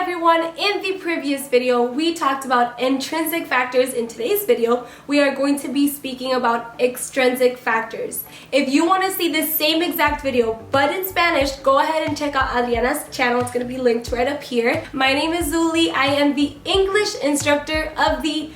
everyone, in the previous video we talked about intrinsic factors. In today's video we are going to be speaking about extrinsic factors. If you want to see the same exact video but in Spanish, go ahead and check out Adriana's channel. It's going to be linked right up here. My name is Zuli. I am the English instructor of the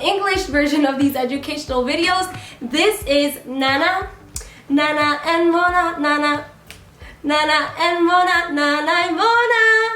English version of these educational videos. This is Nana, Nana and Mona, Nana, Nana and Mona, Nana and Mona.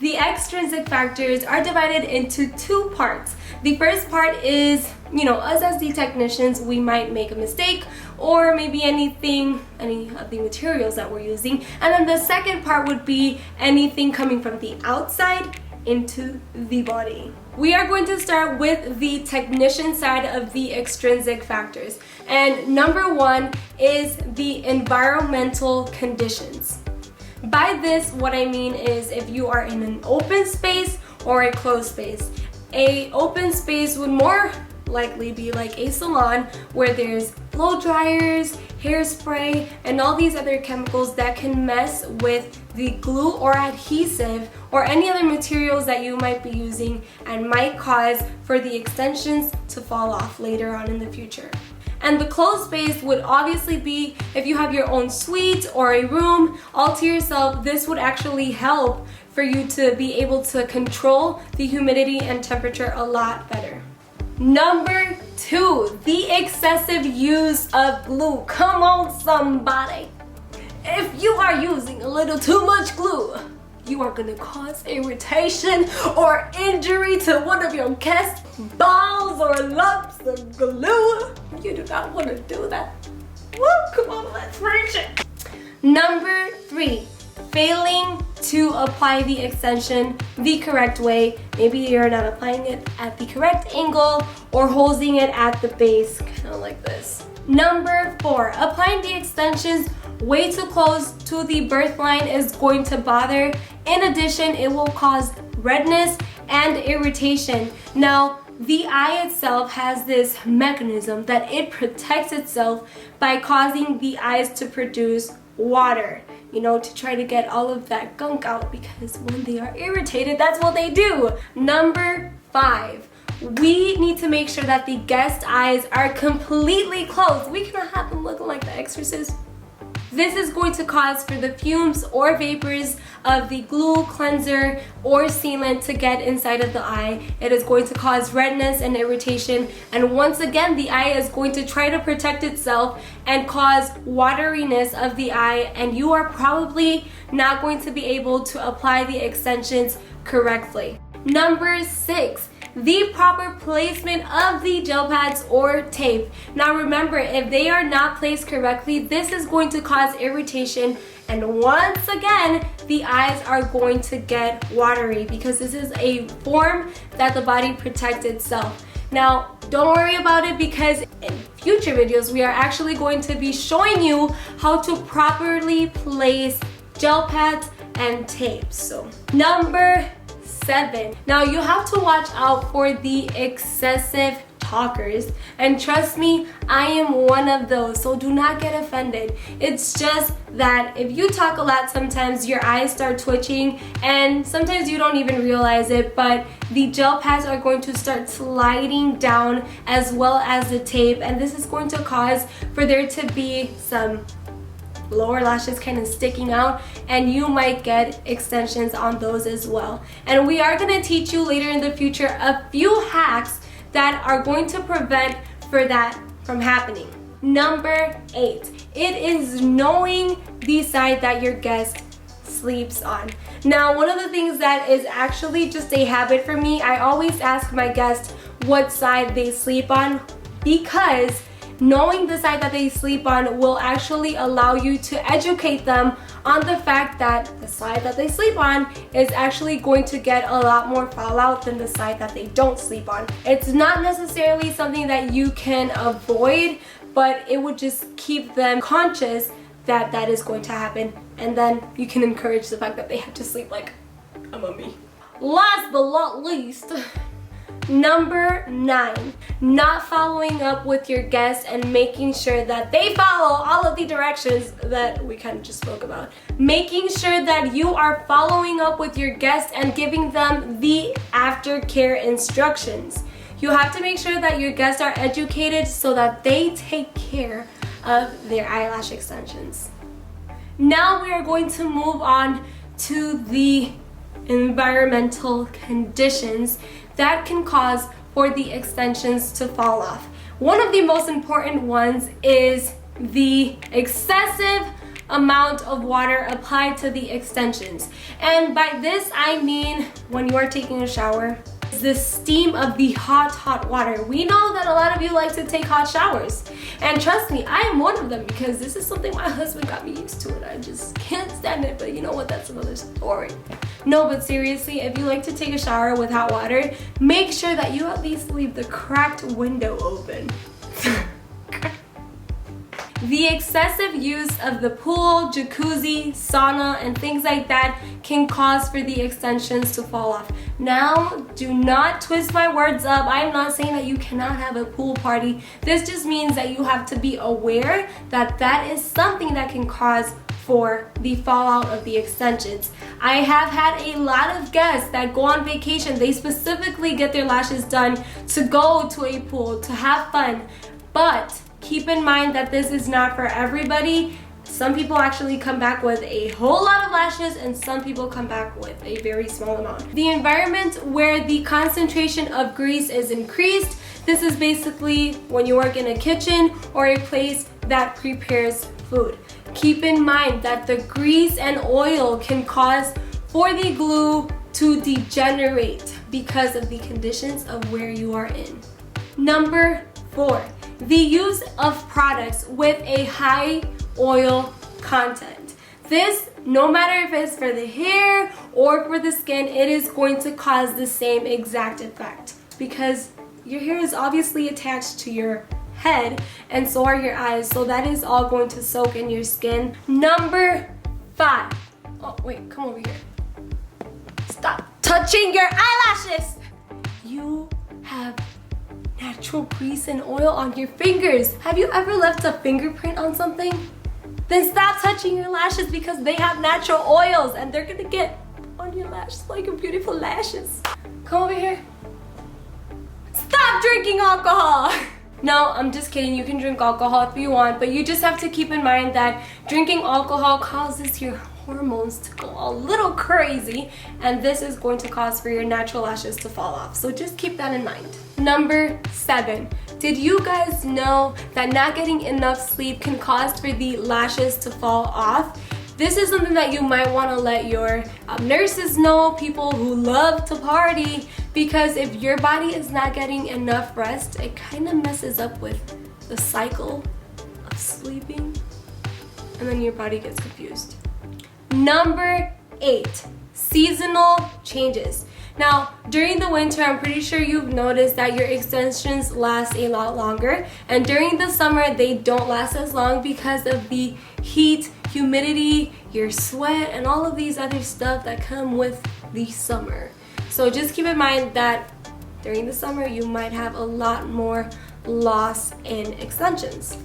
The extrinsic factors are divided into two parts. The first part is, us as the technicians, we might make a mistake or maybe any of the materials that we're using. And then the second part would be anything coming from the outside into the body. We are going to start with the technician side of the extrinsic factors. And number one is the environmental conditions. By this, what I mean is if you are in an open space or a closed space. A open space would more likely be like a salon where there's blow dryers, hairspray, and all these other chemicals that can mess with the glue or adhesive or any other materials that you might be using and might cause for the extensions to fall off later on in the future. And the closed space would obviously be if you have your own suite or a room all to yourself. This would actually help for you to be able to control the humidity and temperature a lot better. Number two, the excessive use of glue. Come on, somebody. If you are using a little too much glue, you are going to cause irritation or injury to one of your guests' balls or lumps of glue. You do not want to do that. Woo, come on, let's reach it. Number three, failing to apply the extension the correct way. Maybe you're not applying it at the correct angle or holding it at the base, kind of like this. Number four, applying the extensions way too close to the birth line is going to bother. In addition, it will cause redness and irritation. Now, the eye itself has this mechanism that it protects itself by causing the eyes to produce water, to try to get all of that gunk out, because when they are irritated, that's what they do. Number five, we need to make sure that the guest eyes are completely closed. We cannot have them looking like the Exorcist. This is going to cause for the fumes or vapors of the glue, cleanser, or sealant to get inside of the eye. It is going to cause redness and irritation. And once again, the eye is going to try to protect itself and cause wateriness of the eye. And you are probably not going to be able to apply the extensions correctly. Number six, the proper placement of the gel pads or tape. Now remember, if they are not placed correctly, this is going to cause irritation, and once again the eyes are going to get watery because this is a form that the body protects itself. Now don't worry about it, because in future videos we are actually going to be showing you how to properly place gel pads and tape. So number seven. Now you have to watch out for the excessive talkers, and trust me, I am one of those, so do not get offended. It's just that if you talk a lot, sometimes your eyes start twitching and sometimes you don't even realize it, but the gel pads are going to start sliding down as well as the tape, and this is going to cause for there to be some lower lashes kind of sticking out, and you might get extensions on those as well. And we are going to teach you later in the future a few hacks that are going to prevent for that from happening. Number eight, it is knowing the side that your guest sleeps on. Now, one of the things that is actually just a habit for me, I always ask my guests what side they sleep on, because knowing the side that they sleep on will actually allow you to educate them on the fact that the side that they sleep on is actually going to get a lot more fallout than the side that they don't sleep on. It's not necessarily something that you can avoid, but it would just keep them conscious that that is going to happen, and then you can encourage the fact that they have to sleep like a mummy. Last but not least, number 9, not following up with your guests and making sure that they follow all of the directions that we kind of just spoke about. Making sure that you are following up with your guests and giving them the aftercare instructions. You have to make sure that your guests are educated so that they take care of their eyelash extensions. Now we are going to move on to the environmental conditions that can cause for the extensions to fall off. One of the most important ones is the excessive amount of water applied to the extensions. And by this I mean when you are taking a shower, the steam of the hot water. We know that a lot of you like to take hot showers, and trust me, I am one of them, because this is something my husband got me used to and I just can't stand it. But you know what, that's another story. No, but seriously, if you like to take a shower with hot water, make sure that you at least leave the cracked window open. The excessive use of the pool, jacuzzi, sauna, and things like that can cause for the extensions to fall off. Now, do not twist my words up. I am not saying that you cannot have a pool party. This just means that you have to be aware that that is something that can cause for the fallout of the extensions. I have had a lot of guests that go on vacation. They specifically get their lashes done to go to a pool, to have fun. But keep in mind that this is not for everybody. Some people actually come back with a whole lot of lashes, and some people come back with a very small amount. The environment where the concentration of grease is increased, this is basically when you work in a kitchen or a place that prepares food. Keep in mind that the grease and oil can cause for the glue to degenerate because of the conditions of where you are in. Number 4, the use of products with a high oil content. This, no matter if it's for the hair or for the skin, it is going to cause the same exact effect, because your hair is obviously attached to your head and so are your eyes, so that is all going to soak in your skin. Number 5. Oh wait, come over here. Stop touching your eyelashes. You have natural grease and oil on your fingers. Have you ever left a fingerprint on something? Then stop touching your lashes, because they have natural oils and they're gonna get on your lashes like your beautiful lashes. Come over here. Stop drinking alcohol. No, I'm just kidding. You can drink alcohol if you want, but you just have to keep in mind that drinking alcohol causes your hormones to go a little crazy, and this is going to cause for your natural lashes to fall off. So just keep that in mind. Number 7. Did you guys know that not getting enough sleep can cause for the lashes to fall off? This is something that you might want to let your nurses know, people who love to party, because if your body is not getting enough rest, it kind of messes up with the cycle of sleeping, and then your body gets confused. Number 8, seasonal changes. Now, during the winter, I'm pretty sure you've noticed that your extensions last a lot longer, and during the summer, they don't last as long because of the heat, humidity, your sweat, and all of these other stuff that come with the summer. So just keep in mind that during the summer, you might have a lot more loss in extensions.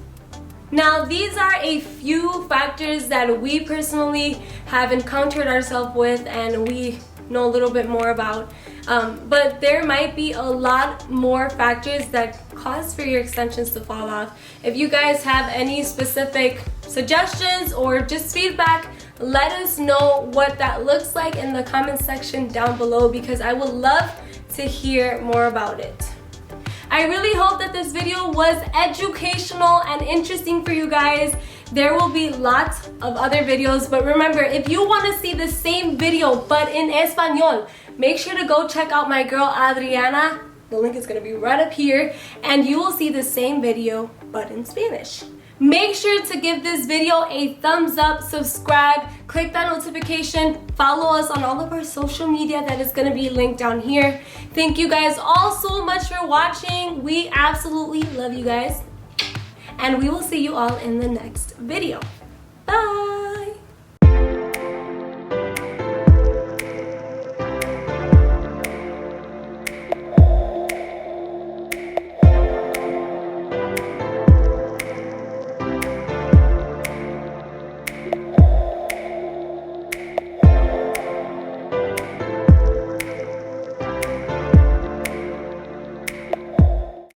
Now, these are a few factors that we personally have encountered ourselves with and we know a little bit more about, but there might be a lot more factors that cause for your extensions to fall off. If you guys have any specific suggestions or just feedback, let us know what that looks like in the comment section down below, because I would love to hear more about it. I really hope that this video was educational and interesting for you guys. There will be lots of other videos, but remember, if you want to see the same video but in Español, make sure to go check out my girl Adriana. The link is going to be right up here, and you will see the same video but in Spanish. Make sure to give this video a thumbs up, subscribe, click that notification, follow us on all of our social media that is going to be linked down here. Thank you guys all so much for watching. We absolutely love you guys, and we will see you all in the next video.